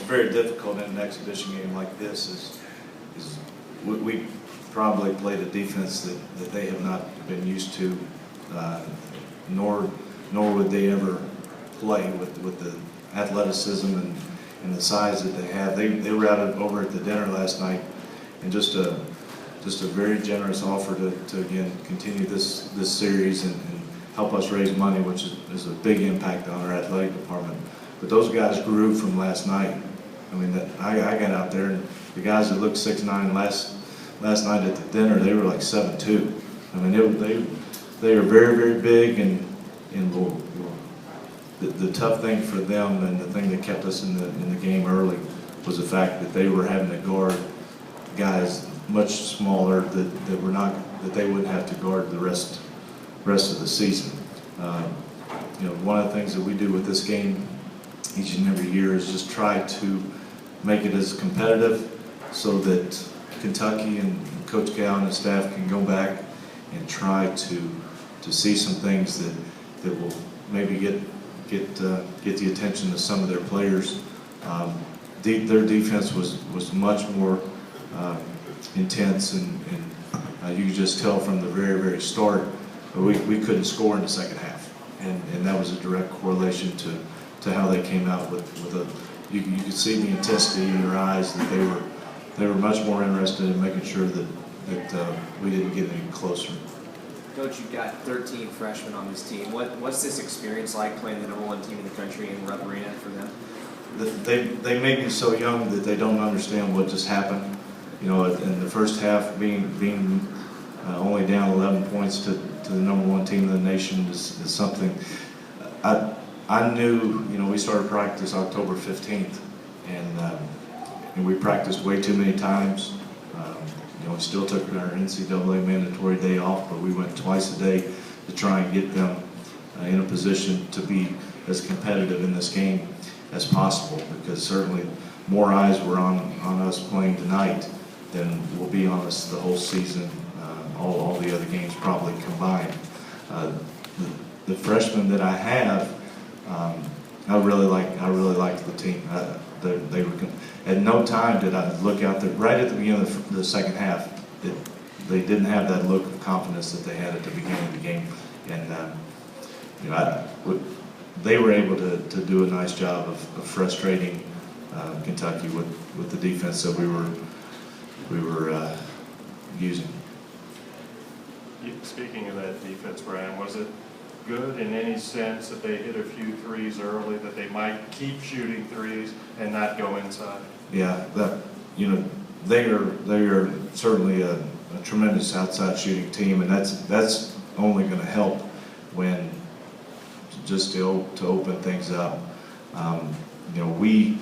very difficult in an exhibition game like this is we probably played a defense that they have not been used to, nor would they ever play with the athleticism and the size that they have. They were out over at the dinner last night, and just a very generous offer to again continue this series and help us raise money, which is a big impact on our athletic department. But those guys grew from last night. I mean, I got out there, and the guys that looked 6'9" last night at the dinner, they were like 7'2". I mean, they are very, very big, and the tough thing for them and the thing that kept us in the game early was the fact that they were having to guard guys much smaller that they wouldn't have to guard the rest of the season. You know, one of the things that we do with this game each and every year is just try to make it as competitive so that Kentucky and Coach Cal and his staff can go back and try to see some things that will maybe get the attention of some of their players. Their defense was much more intense, and you could just tell from the very, very start. We couldn't score in the second half, and that was a direct correlation to how they came out with you could see the intensity in their eyes, that they were much more interested in making sure that we didn't get any closer. Coach, you've got 13 freshmen on this team. What's this experience like, playing the #1 team in the country in Rupp Arena for them? They may be so young that they don't understand what just happened. You know, in the first half, being only down 11 points to the #1 team in the nation is something. I knew, you know, we started practice October 15th, and we practiced way too many times. You know, we still took our NCAA mandatory day off, but we went twice a day to try and get them in a position to be as competitive in this game as possible, because certainly more eyes were on us playing tonight than will be on us the whole season, all the other games probably combined. The freshmen that I have, I really liked the team. They were, at no time did I look out there, right at the beginning of the second half, they didn't have that look of confidence that they had at the beginning of the game. And you know, they were able to do a nice job of frustrating Kentucky with the defense that we were using. Speaking of that defense, Brian, was it good in any sense that they hit a few threes early, that they might keep shooting threes and not go inside? Yeah, you know, they are certainly a tremendous outside shooting team, and that's only going to help when just to open things up. You know, we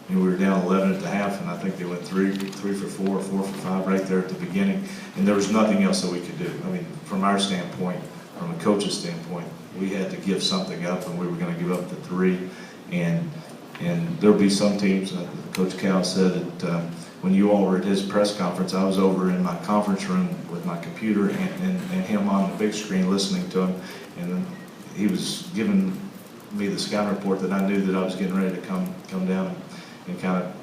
were down 11 at the half, and I think they went 3 for 4, 4 for 5 right there at the beginning, and there was nothing else that we could do. I mean, from our standpoint, from a coach's standpoint, we had to give something up, and we were going to give up the 3. And there'll be some teams, Coach Cal said that when you all were at his press conference, I was over in my conference room with my computer and him on the big screen listening to him, and he was giving me the scout report that I knew that I was getting ready to come down and kind of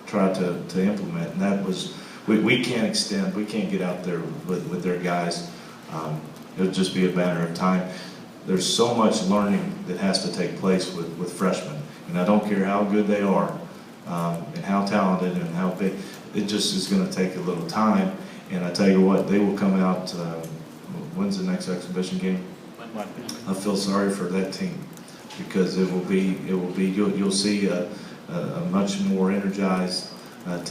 try to implement. And that was, we can't extend, we can't get out there with their guys. It'll just be a matter of time. There's so much learning that has to take place with freshmen, and I don't care how good they are and how talented and how big. It just is going to take a little time. And I tell you what, they will come out. When's the next exhibition game? I feel sorry for that team, because it will be. You'll see a much more energized.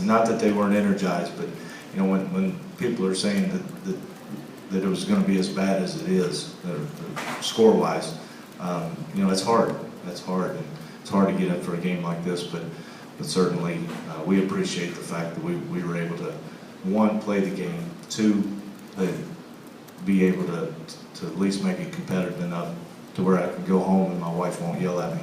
Not that they weren't energized, but you know, when people are saying that it was going to be as bad as it is, score-wise, you know, it's hard. That's hard, and it's hard to get up for a game like this. But certainly, we appreciate the fact that we were able to, 1, play the game, 2, be able to at least make it competitive enough to where I can go home and my wife won't yell at me.